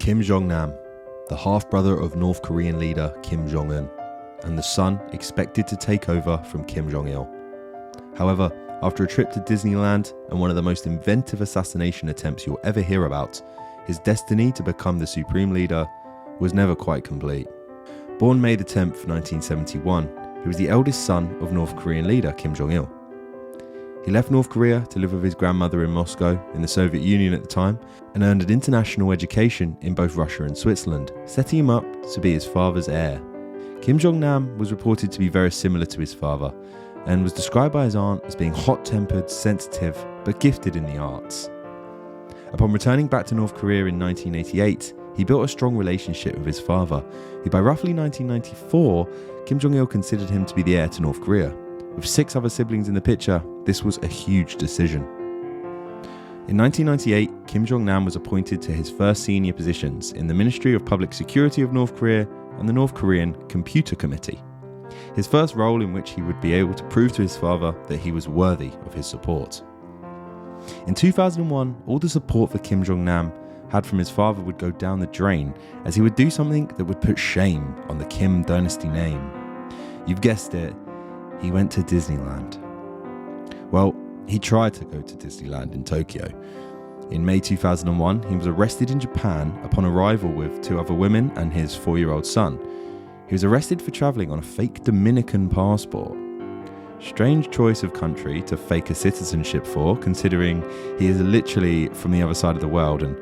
Kim Jong-nam, the half-brother of North Korean leader Kim Jong-un, and the son expected to take over from Kim Jong-il. However, after a trip to Disneyland and one of the most inventive assassination attempts you'll ever hear about, his destiny to become the supreme leader was never quite complete. Born May 10, 1971, he was the eldest son of North Korean leader Kim Jong-il. He left North Korea to live with his grandmother in Moscow, in the Soviet Union at the time, and earned an international education in both Russia and Switzerland, setting him up to be his father's heir. Kim Jong-nam was reported to be very similar to his father, and was described by his aunt as being hot-tempered, sensitive, but gifted in the arts. Upon returning back to North Korea in 1988, he built a strong relationship with his father, who by roughly 1994, Kim Jong-il considered him to be the heir to North Korea. With 6 other siblings in the picture, this was a huge decision. In 1998, Kim Jong-nam was appointed to his first senior positions in the Ministry of Public Security of North Korea and the North Korean Computer Committee. His first role in which he would be able to prove to his father that he was worthy of his support. In 2001, all the support for Kim Jong-nam had from his father would go down the drain, as he would do something that would put shame on the Kim dynasty name. You've guessed it, he went to Disneyland. Well, he tried to go to Disneyland in Tokyo. In May 2001, he was arrested in Japan upon arrival with 2 other women and his 4-year-old son. He was arrested for travelling on a fake Dominican passport. Strange choice of country to fake a citizenship for, considering he is literally from the other side of the world and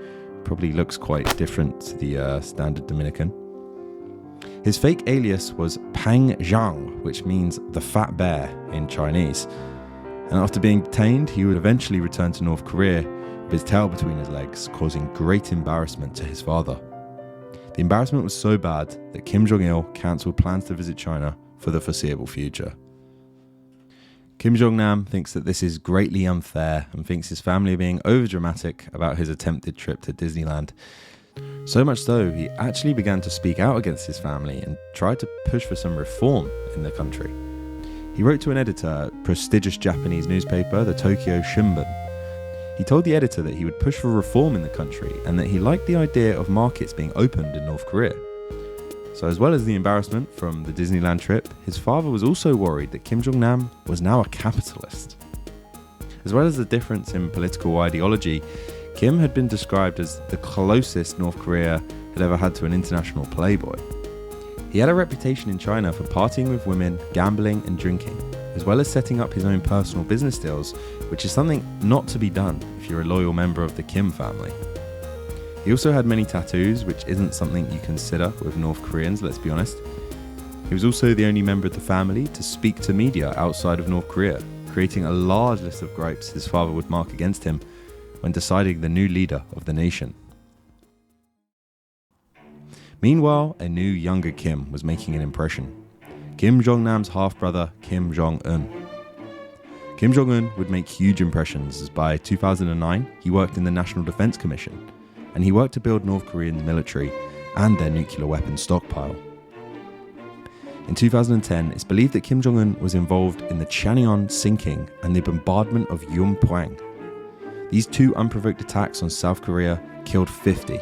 probably looks quite different to the standard Dominican. His fake alias was Pang Zhang, which means the fat bear in Chinese. And after being detained, he would eventually return to North Korea with his tail between his legs, causing great embarrassment to his father. The embarrassment was so bad that Kim Jong-il cancelled plans to visit China for the foreseeable future. Kim Jong-nam thinks that this is greatly unfair and thinks his family are being overdramatic about his attempted trip to Disneyland. So much so, he actually began to speak out against his family and tried to push for some reform in the country. He wrote to an editor at a prestigious Japanese newspaper, the Tokyo Shimbun. He told the editor that he would push for reform in the country and that he liked the idea of markets being opened in North Korea. So as well as the embarrassment from the Disneyland trip, his father was also worried that Kim Jong-nam was now a capitalist. As well as the difference in political ideology, Kim had been described as the closest North Korea had ever had to an international playboy. He had a reputation in China for partying with women, gambling and drinking, as well as setting up his own personal business deals, which is something not to be done if you're a loyal member of the Kim family. He also had many tattoos, which isn't something you consider with North Koreans, let's be honest. He was also the only member of the family to speak to media outside of North Korea, creating a large list of gripes his father would mark against him when deciding the new leader of the nation. Meanwhile, a new younger Kim was making an impression. Kim Jong-nam's half-brother, Kim Jong-un. Kim Jong-un would make huge impressions, as by 2009, he worked in the National Defense Commission, and he worked to build North Korea's military and their nuclear weapons stockpile. In 2010, it's believed that Kim Jong-un was involved in the Chanion sinking and the bombardment of Yongbyon. These 2 unprovoked attacks on South Korea killed 50.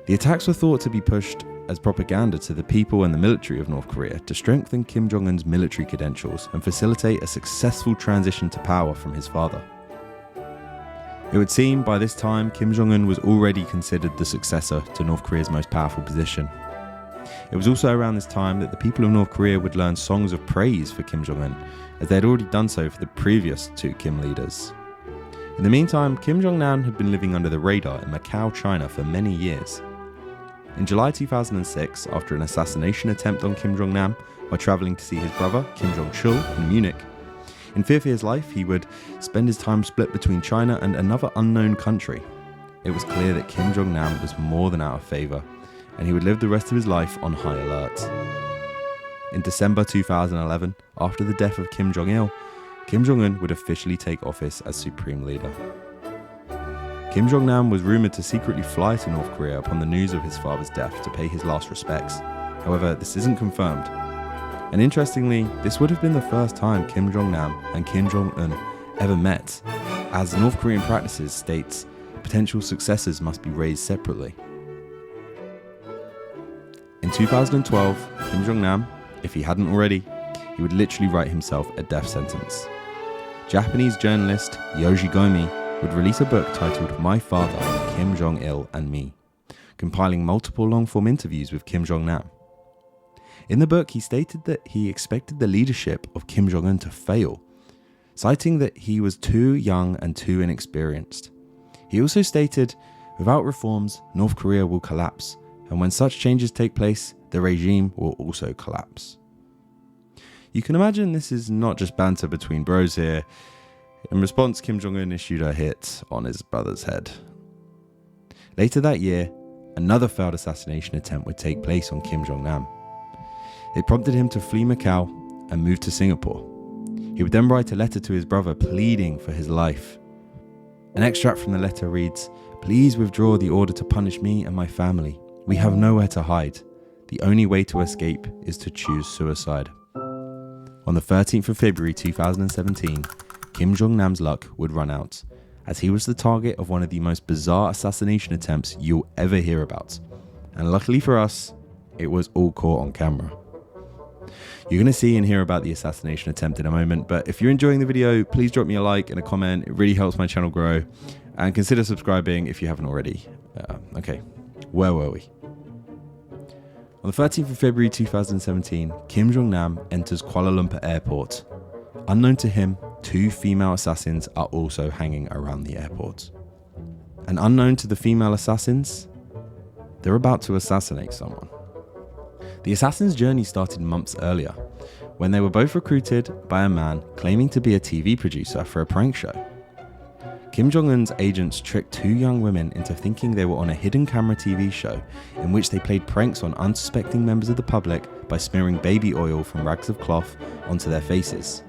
The attacks were thought to be pushed as propaganda to the people and the military of North Korea to strengthen Kim Jong-un's military credentials and facilitate a successful transition to power from his father. It would seem by this time Kim Jong-un was already considered the successor to North Korea's most powerful position. It was also around this time that the people of North Korea would learn songs of praise for Kim Jong-un, as they had already done so for the previous 2 Kim leaders. In the meantime, Kim Jong-nam had been living under the radar in Macau, China for many years. In July 2006, after an assassination attempt on Kim Jong-nam while travelling to see his brother, Kim Jong-chul, in Munich, in fear for his life, he would spend his time split between China and another unknown country. It was clear that Kim Jong-nam was more than out of favour, and he would live the rest of his life on high alert. In December 2011, after the death of Kim Jong-il, Kim Jong-un would officially take office as supreme leader. Kim Jong-nam was rumoured to secretly fly to North Korea upon the news of his father's death to pay his last respects. However, this isn't confirmed. And interestingly, this would have been the first time Kim Jong-nam and Kim Jong-un ever met, as North Korean practices states potential successors must be raised separately. In 2012, Kim Jong-nam, if he hadn't already, he would literally write himself a death sentence. Japanese journalist Yoji Gomi would release a book titled My Father, Kim Jong-il and Me, compiling multiple long-form interviews with Kim Jong-nam. In the book, he stated that he expected the leadership of Kim Jong-un to fail, citing that he was too young and too inexperienced. He also stated, without reforms, North Korea will collapse, and when such changes take place, the regime will also collapse. You can imagine this is not just banter between bros here. In response, Kim Jong-un issued a hit on his brother's head. Later that year, another failed assassination attempt would take place on Kim Jong-nam. It prompted him to flee Macau and move to Singapore. He would then write a letter to his brother pleading for his life. An extract from the letter reads, "Please withdraw the order to punish me and my family. We have nowhere to hide. The only way to escape is to choose suicide." On the 13th of February 2017, Kim Jong-nam's luck would run out, as he was the target of one of the most bizarre assassination attempts you'll ever hear about. And luckily for us, it was all caught on camera. You're going to see and hear about the assassination attempt in a moment, but if you're enjoying the video, please drop me a like and a comment. It really helps my channel grow, and consider subscribing if you haven't already. Okay, where were we? On the 13th of February 2017, Kim Jong-nam enters Kuala Lumpur airport. Unknown to him, 2 female assassins are also hanging around the airport. And unknown to the female assassins, they're about to assassinate someone. The assassins' journey started months earlier, when they were both recruited by a man claiming to be a TV producer for a prank show. Kim Jong-un's agents tricked 2 young women into thinking they were on a hidden camera TV show in which they played pranks on unsuspecting members of the public by smearing baby oil from rags of cloth onto their faces.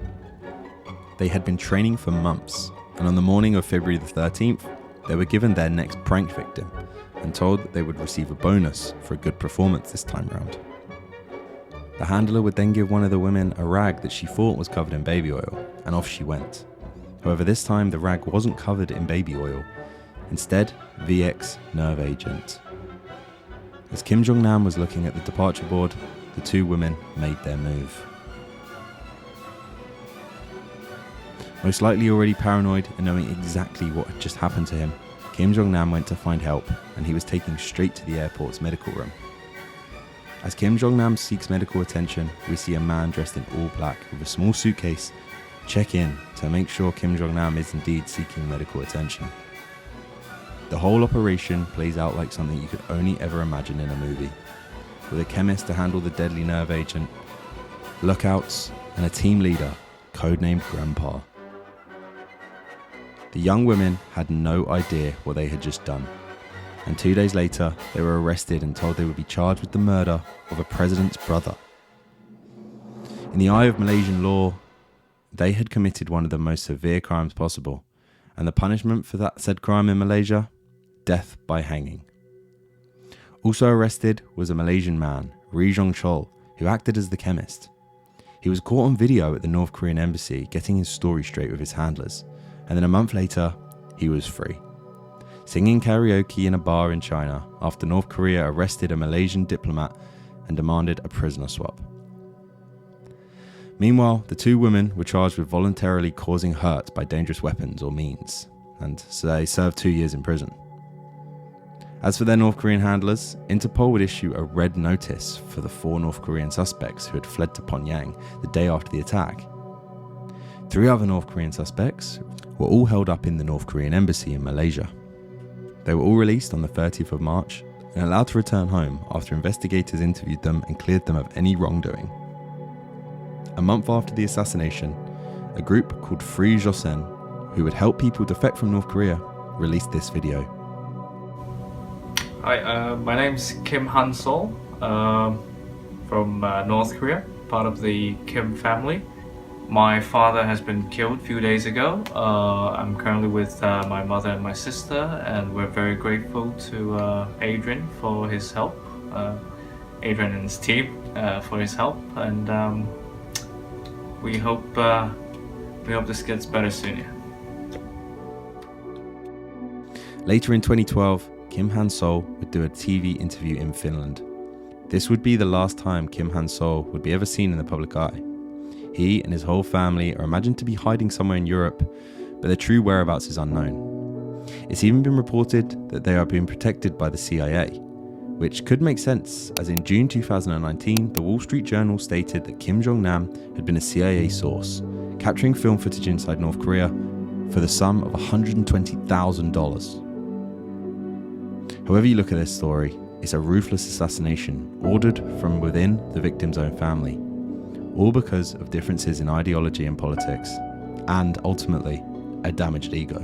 They had been training for months, and on the morning of February the 13th, they were given their next prank victim and told that they would receive a bonus for a good performance this time round. The handler would then give one of the women a rag that she thought was covered in baby oil, and off she went. However, this time the rag wasn't covered in baby oil, instead VX nerve agent. As Kim Jong-nam was looking at the departure board, the 2 women made their move. Most likely already paranoid and knowing exactly what had just happened to him, Kim Jong-nam went to find help, and he was taken straight to the airport's medical room. As Kim Jong-nam seeks medical attention, we see a man dressed in all black with a small suitcase check in to make sure Kim Jong-nam is indeed seeking medical attention. The whole operation plays out like something you could only ever imagine in a movie, with a chemist to handle the deadly nerve agent, lookouts, and a team leader, codenamed Grandpa. The young women had no idea what they had just done, and 2 days later, they were arrested and told they would be charged with the murder of a president's brother. In the eye of Malaysian law, they had committed one of the most severe crimes possible, and the punishment for that said crime in Malaysia, death by hanging. Also arrested was a Malaysian man, Ri Jong-chol, who acted as the chemist. He was caught on video at the North Korean embassy getting his story straight with his handlers, and then a month later, he was free, singing karaoke in a bar in China after North Korea arrested a Malaysian diplomat and demanded a prisoner swap. Meanwhile, the 2 women were charged with voluntarily causing hurt by dangerous weapons or means, and so they served 2 years in prison. As for their North Korean handlers, Interpol would issue a red notice for the 4 North Korean suspects who had fled to Pyongyang the day after the attack. 3 other North Korean suspects were all held up in the North Korean embassy in Malaysia. They were all released on the 30th of March and allowed to return home after investigators interviewed them and cleared them of any wrongdoing. A month after the assassination, a group called Free Joseon, who would help people defect from North Korea, released this video. Hi, my name's Kim Han-sol from North Korea, part of the Kim family. My father has been killed a few days ago. I'm currently with my mother and my sister, and we're very grateful to Adrian for his help, Adrian and his team for his help, and we hope this gets better soon. Yeah. Later in 2012, Kim Han-sol would do a TV interview in Finland. This would be the last time Kim Han-sol would be ever seen in the public eye. He and his whole family are imagined to be hiding somewhere in Europe, but their true whereabouts is unknown. It's even been reported that they are being protected by the CIA, which could make sense, as in June 2019, the Wall Street Journal stated that Kim Jong-nam had been a CIA source, capturing film footage inside North Korea for the sum of $120,000. However you look at this story, it's a ruthless assassination ordered from within the victim's own family, all because of differences in ideology and politics, and ultimately, a damaged ego.